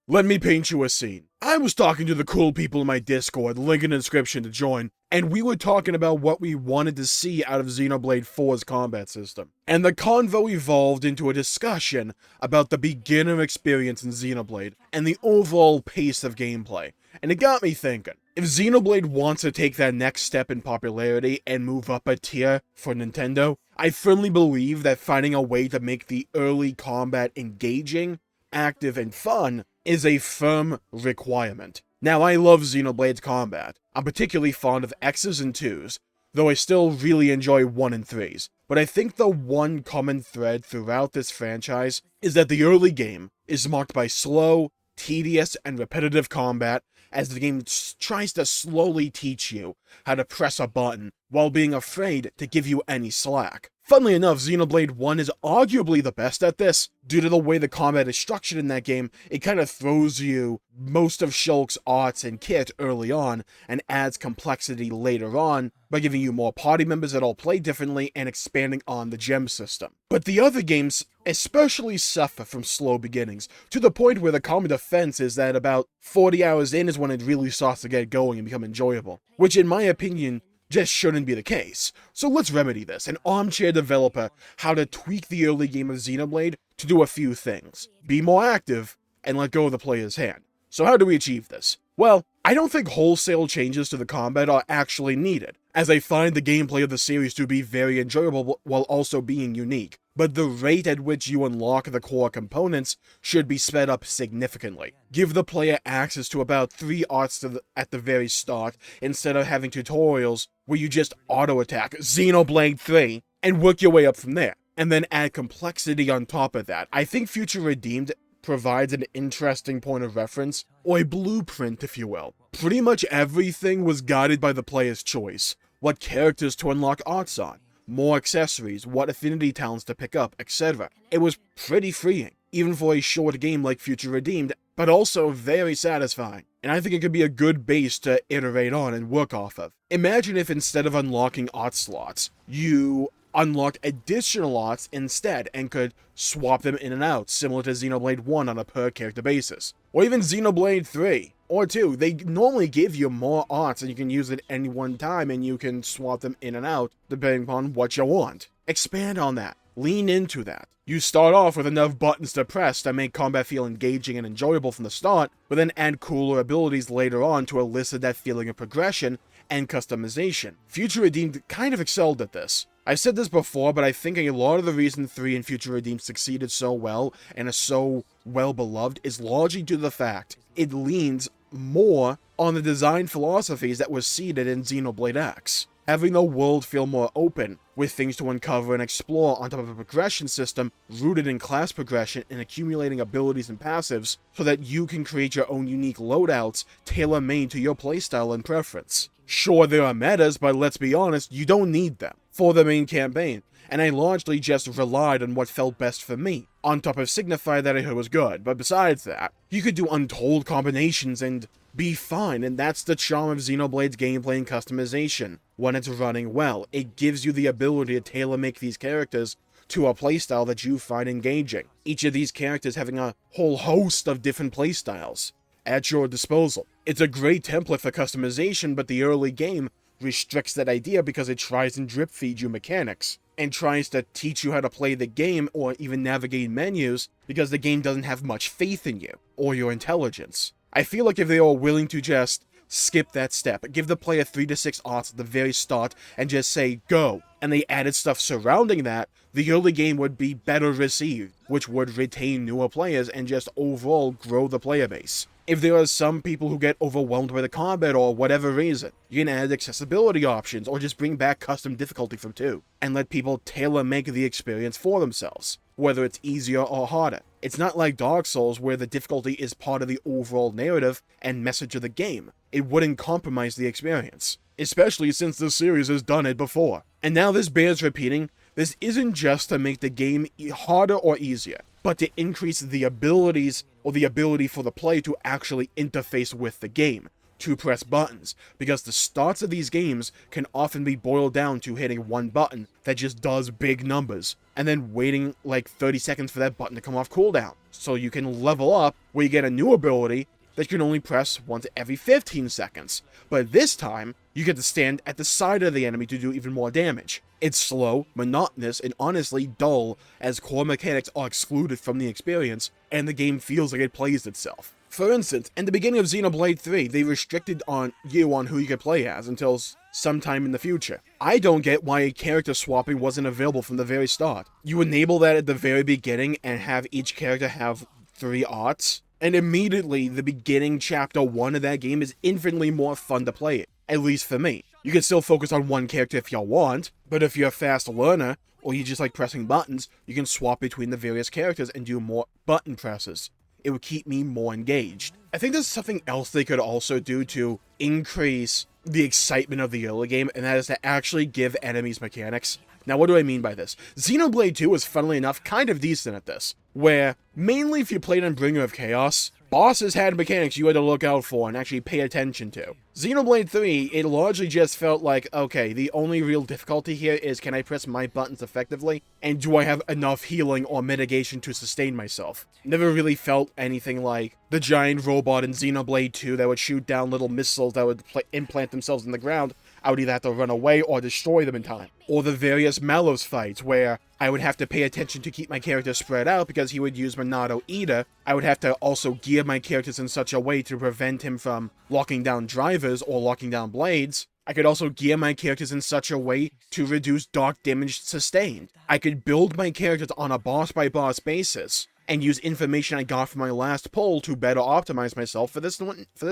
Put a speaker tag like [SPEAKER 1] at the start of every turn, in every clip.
[SPEAKER 1] Let me paint you a scene. I was talking to the cool people in my Discord, link in the description to join, and we were talking about what we wanted to see out of Xenoblade 4's combat system. And the convo evolved into a discussion about the beginner experience in Xenoblade and the overall pace of gameplay. And it got me thinking, if Xenoblade wants to take that next step in popularity and move up a tier for Nintendo, I firmly believe that finding a way to make the early combat engaging, active, and fun is a firm requirement. Now, I love Xenoblade's combat. I'm particularly fond of X's and 2's, though I still really enjoy 1 and 3's. But I think the one common thread throughout this franchise is that the early game is marked by slow, tedious, and repetitive combat as the game tries to slowly teach you how to press a button while being afraid to give you any slack. Funnily enough, Xenoblade 1 is arguably the best at this. Due to the way the combat is structured in that game, it kind of throws you most of Shulk's arts and kit early on, and adds complexity later on by giving you more party members that all play differently and expanding on the gem system. But the other games especially suffer from slow beginnings, to the point where the common defense is that about 40 hours in is when it really starts to get going and become enjoyable, which in my opinion just shouldn't be the case. So let's remedy this and armchair developer how to tweak the early game of Xenoblade to do a few things. Be more active, and let go of the player's hand. So how do we achieve this? Well, I don't think wholesale changes to the combat are actually needed, as I find the gameplay of the series to be very enjoyable while also being unique. But the rate at which you unlock the core components should be sped up significantly. Give the player access to about 3 arts at the very start, instead of having tutorials where you just auto-attack Xenoblade 3 and work your way up from there. And then add complexity on top of that. I think Future Redeemed provides an interesting point of reference, or a blueprint if you will. Pretty much everything was guided by the player's choice. What characters to unlock arts on, more accessories, what affinity talents to pick up, etc. It was pretty freeing, even for a short game like Future Redeemed, but also very satisfying. And I think it could be a good base to iterate on and work off of. Imagine if instead of unlocking art slots, you unlocked additional arts instead and could swap them in and out, similar to Xenoblade 1 on a per character basis. Or even Xenoblade 3 or 2, they normally give you more arts and you can use it any one time and you can swap them in and out depending upon what you want. Expand on that. Lean into that. You start off with enough buttons to press to make combat feel engaging and enjoyable from the start, but then add cooler abilities later on to elicit that feeling of progression and customization. Future Redeemed kind of excelled at this. I've said this before, but I think a lot of the reason 3 and Future Redeemed succeeded so well and are so well beloved is largely due to the fact it leans more on the design philosophies that were seeded in Xenoblade X. Having the world feel more open, with things to uncover and explore on top of a progression system rooted in class progression and accumulating abilities and passives so that you can create your own unique loadouts tailor-made to your playstyle and preference. Sure, there are metas, but let's be honest, you don't need them for the main campaign, and I largely just relied on what felt best for me, on top of Signify that I heard was good. But besides that, you could do untold combinations and be fine, and that's the charm of Xenoblade's gameplay and customization. When it's running well, it gives you the ability to tailor-make these characters to a playstyle that you find engaging, each of these characters having a whole host of different playstyles at your disposal. It's a great template for customization, but the early game restricts that idea because it tries and drip feeds you mechanics, and tries to teach you how to play the game or even navigate menus because the game doesn't have much faith in you or your intelligence. I feel like if they were willing to just skip that step, give the player 3 to 6 arts at the very start and just say go, and they added stuff surrounding that, the early game would be better received, which would retain newer players and just overall grow the player base. If there are some people who get overwhelmed by the combat or whatever reason, you can add accessibility options or just bring back custom difficulty from 2 and let people tailor-make the experience for themselves, whether it's easier or harder. It's not like Dark Souls where the difficulty is part of the overall narrative and message of the game. It wouldn't compromise the experience, especially since the series has done it before. And now this bears repeating, this isn't just to make the game harder or easier, but to increase the abilities or the ability for the player to actually interface with the game, to press buttons, because the starts of these games can often be boiled down to hitting one button that just does big numbers, and then waiting like 30 seconds for that button to come off cooldown. So you can level up where you get a new ability that you can only press once every 15 seconds. But this time, you get to stand at the side of the enemy to do even more damage. It's slow, monotonous, and honestly dull, as core mechanics are excluded from the experience, and the game feels like it plays itself. For instance, in the beginning of Xenoblade 3, they restricted on who you could play as until sometime in the future. I don't get why character swapping wasn't available from the very start. You enable that at the very beginning and have each character have 3 arts, and immediately the beginning chapter 1 of that game is infinitely more fun to play it, at least for me. You can still focus on one character if you want, but if you're a fast learner, or you just like pressing buttons, you can swap between the various characters and do more button presses. It would keep me more engaged. I think there's something else they could also do to increase the excitement of the early game, and that is to actually give enemies mechanics. Now, what do I mean by this? Xenoblade 2 was, funnily enough, kind of decent at this, where, mainly if you played on Bringer of Chaos, bosses had mechanics you had to look out for and actually pay attention to. Xenoblade 3, it largely just felt like, okay, the only real difficulty here is, can I press my buttons effectively? And do I have enough healing or mitigation to sustain myself? Never really felt anything like the giant robot in Xenoblade 2 that would shoot down little missiles that would implant themselves in the ground. I would either have to run away or destroy them in time. Or the various Mallows fights, where I would have to pay attention to keep my character spread out because he would use Monado Eater. I would have to also gear my characters in such a way to prevent him from locking down drivers or locking down blades. I could also gear my characters in such a way to reduce dark damage sustained. I could build my characters on a boss-by-boss basis, and use information I got from my last pull to better optimize myself for this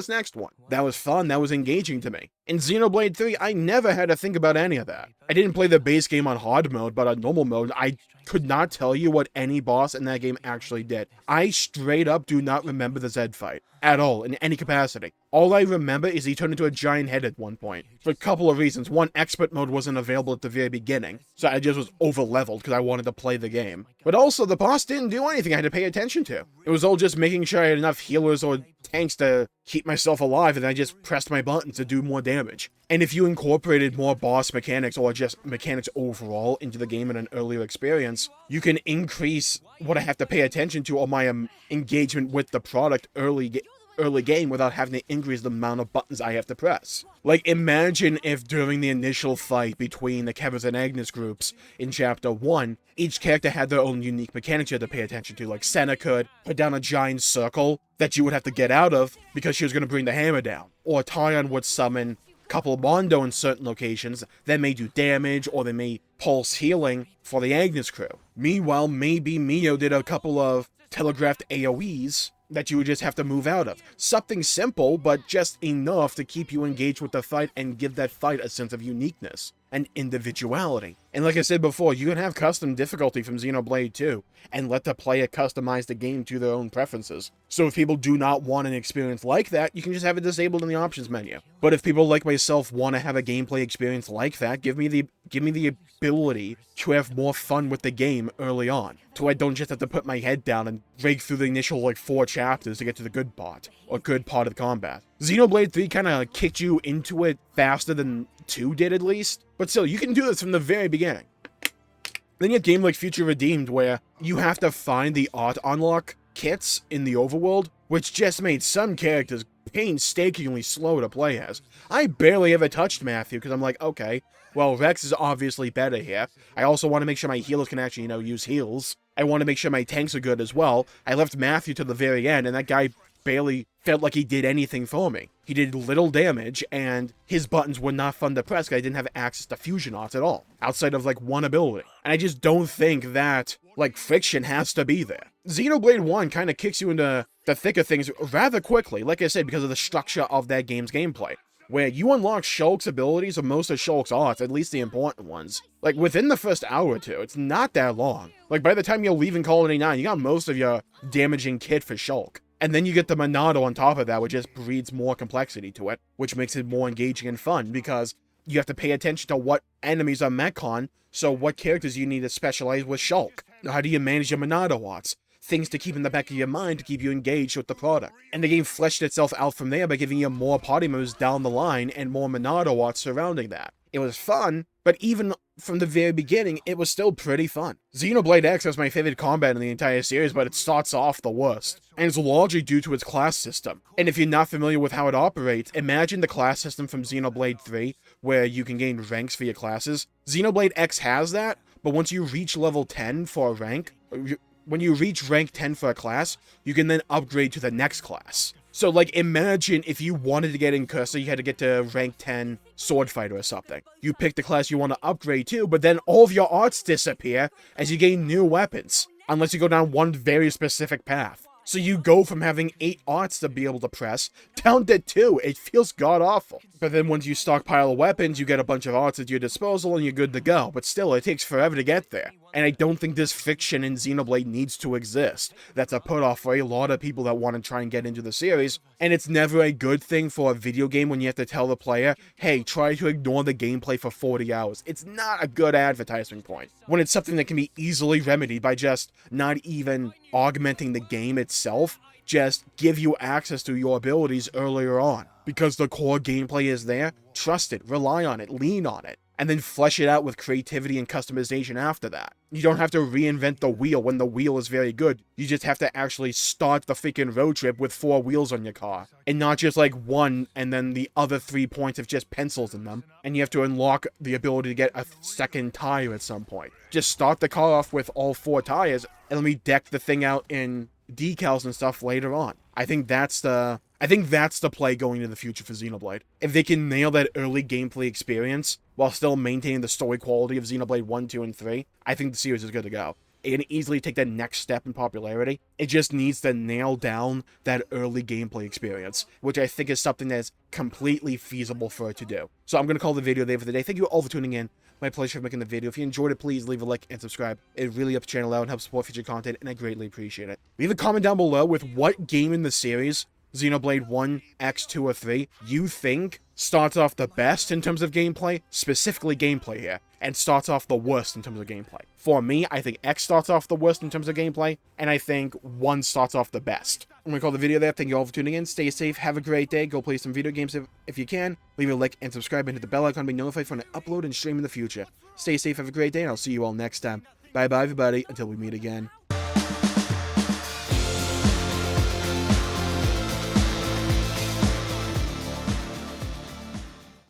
[SPEAKER 1] next one. That was fun, that was engaging to me. In Xenoblade 3, I never had to think about any of that. I didn't play the base game on hard mode, but on normal mode, I could not tell you what any boss in that game actually did. I straight up do not remember the Zed fight. At all, in any capacity. All I remember is he turned into a giant head at one point. For a couple of reasons. One, expert mode wasn't available at the very beginning, so I just was over-leveled because I wanted to play the game. But also, the boss didn't do anything I had to pay attention to. It was all just making sure I had enough healers or tanks to keep myself alive, and I just pressed my buttons to do more damage. And if you incorporated more boss mechanics, or just mechanics overall, into the game in an earlier experience, you can increase what I have to pay attention to, or my engagement with the product early game without having to increase the amount of buttons I have to press. Like, imagine if during the initial fight between the Kevers and Agnes groups in Chapter 1, each character had their own unique mechanics you had to pay attention to. Like, Senna could put down a giant circle that you would have to get out of because she was going to bring the hammer down. Or Tyon would summon Couple Mondo in certain locations that may do damage, or they may pulse healing for the Agnes crew. Meanwhile, maybe Mio did a couple of telegraphed AoEs that you would just have to move out of. Something simple, but just enough to keep you engaged with the fight and give that fight a sense of uniqueness and individuality. And like I said before, you can have custom difficulty from Xenoblade 2, and let the player customize the game to their own preferences. So if people do not want an experience like that, you can just have it disabled in the options menu. But if people like myself want to have a gameplay experience like that, give me the ability to have more fun with the game early on, so I don't just have to put my head down and break through the initial 4 chapters to get to the good part, or good part of the combat. Xenoblade 3 kind of kicked you into it faster than 2 did, at least, but still, you can do this from the very beginning. Then you have game like Future Redeemed, where you have to find the art unlock kits in the overworld, which just made some characters painstakingly slow to play as. I barely ever touched Matthew, because I'm like, okay, well, Rex is obviously better here. I also want to make sure my healers can actually, use heals. I want to make sure my tanks are good as well. I left Matthew to the very end, and that guy barely felt like he did anything for me. He did little damage, and his buttons were not fun to press because I didn't have access to fusion arts at all, outside of, one ability. And I just don't think that, friction has to be there. Xenoblade 1 kind of kicks you into the thick of things rather quickly, like I said, because of the structure of that game's gameplay, where you unlock Shulk's abilities, or most of Shulk's arts, at least the important ones, within the first hour or two. It's not that long. By the time you're leaving Colony 9, you got most of your damaging kit for Shulk. And then you get the Monado on top of that, which just breeds more complexity to it, which makes it more engaging and fun, because you have to pay attention to what enemies are mech on, so what characters you need to specialize with Shulk. How do you manage your Monado arts? things to keep in the back of your mind to keep you engaged with the product. And the game fleshed itself out from there by giving you more party moves down the line and more Monado art surrounding that. It was fun, but even from the very beginning, it was still pretty fun. Xenoblade X is my favorite combat in the entire series, but it starts off the worst. And it's largely due to its class system. And if you're not familiar with how it operates, imagine the class system from Xenoblade 3, where you can gain ranks for your classes. Xenoblade X has that, but once you reach level 10 for a rank, when you reach rank 10 for a class, you can then upgrade to the next class. So, like, imagine if you wanted to get in Cursor, you had to get to rank 10 Sword Fighter or something. You pick the class you want to upgrade to, but then all of your arts disappear as you gain new weapons, unless you go down one very specific path. So you go from having 8 arts to be able to press, down to 2. It feels god-awful. But then once you stockpile weapons, you get a bunch of arts at your disposal and you're good to go. But still, it takes forever to get there. And I don't think this friction in Xenoblade needs to exist. That's a put-off for a lot of people that want to try and get into the series. And it's never a good thing for a video game when you have to tell the player, hey, try to ignore the gameplay for 40 hours. It's not a good advertising point. When it's something that can be easily remedied by just not even augmenting the game itself, just give you access to your abilities earlier on. Because the core gameplay is there, trust it, rely on it, lean on it, and then flesh it out with creativity and customization after that. You don't have to reinvent the wheel when the wheel is very good. You just have to actually start the freaking road trip with 4 wheels on your car. And not just like one and then the other 3 points have just pencils in them. And you have to unlock the ability to get a second tire at some point. Just start the car off with all 4 tires and let me deck the thing out in decals and stuff later on. I think that's the play going into the future for Xenoblade. If they can nail that early gameplay experience while still maintaining the story quality of Xenoblade 1, 2, and 3, I think the series is good to go. It can easily take that next step in popularity. It just needs to nail down that early gameplay experience, which I think is something that's completely feasible for it to do. So I'm going to call the video there for the day. Thank you all for tuning in. My pleasure for making the video. If you enjoyed it, please leave a like and subscribe. It really helps the channel out and helps support future content, and I greatly appreciate it. Leave a comment down below with what game in the series, Xenoblade 1, X, 2, or 3, you think starts off the best in terms of gameplay, specifically gameplay here, and starts off the worst in terms of gameplay. For me, I think X starts off the worst in terms of gameplay, and I think 1 starts off the best. I'm going to call the video there. Thank you all for tuning in. Stay safe. Have a great day. Go play some video games if you can. Leave a like and subscribe and hit the bell icon to be notified when I upload and stream in the future. Stay safe. Have a great day, and I'll see you all next time. Bye-bye, everybody. Until we meet again.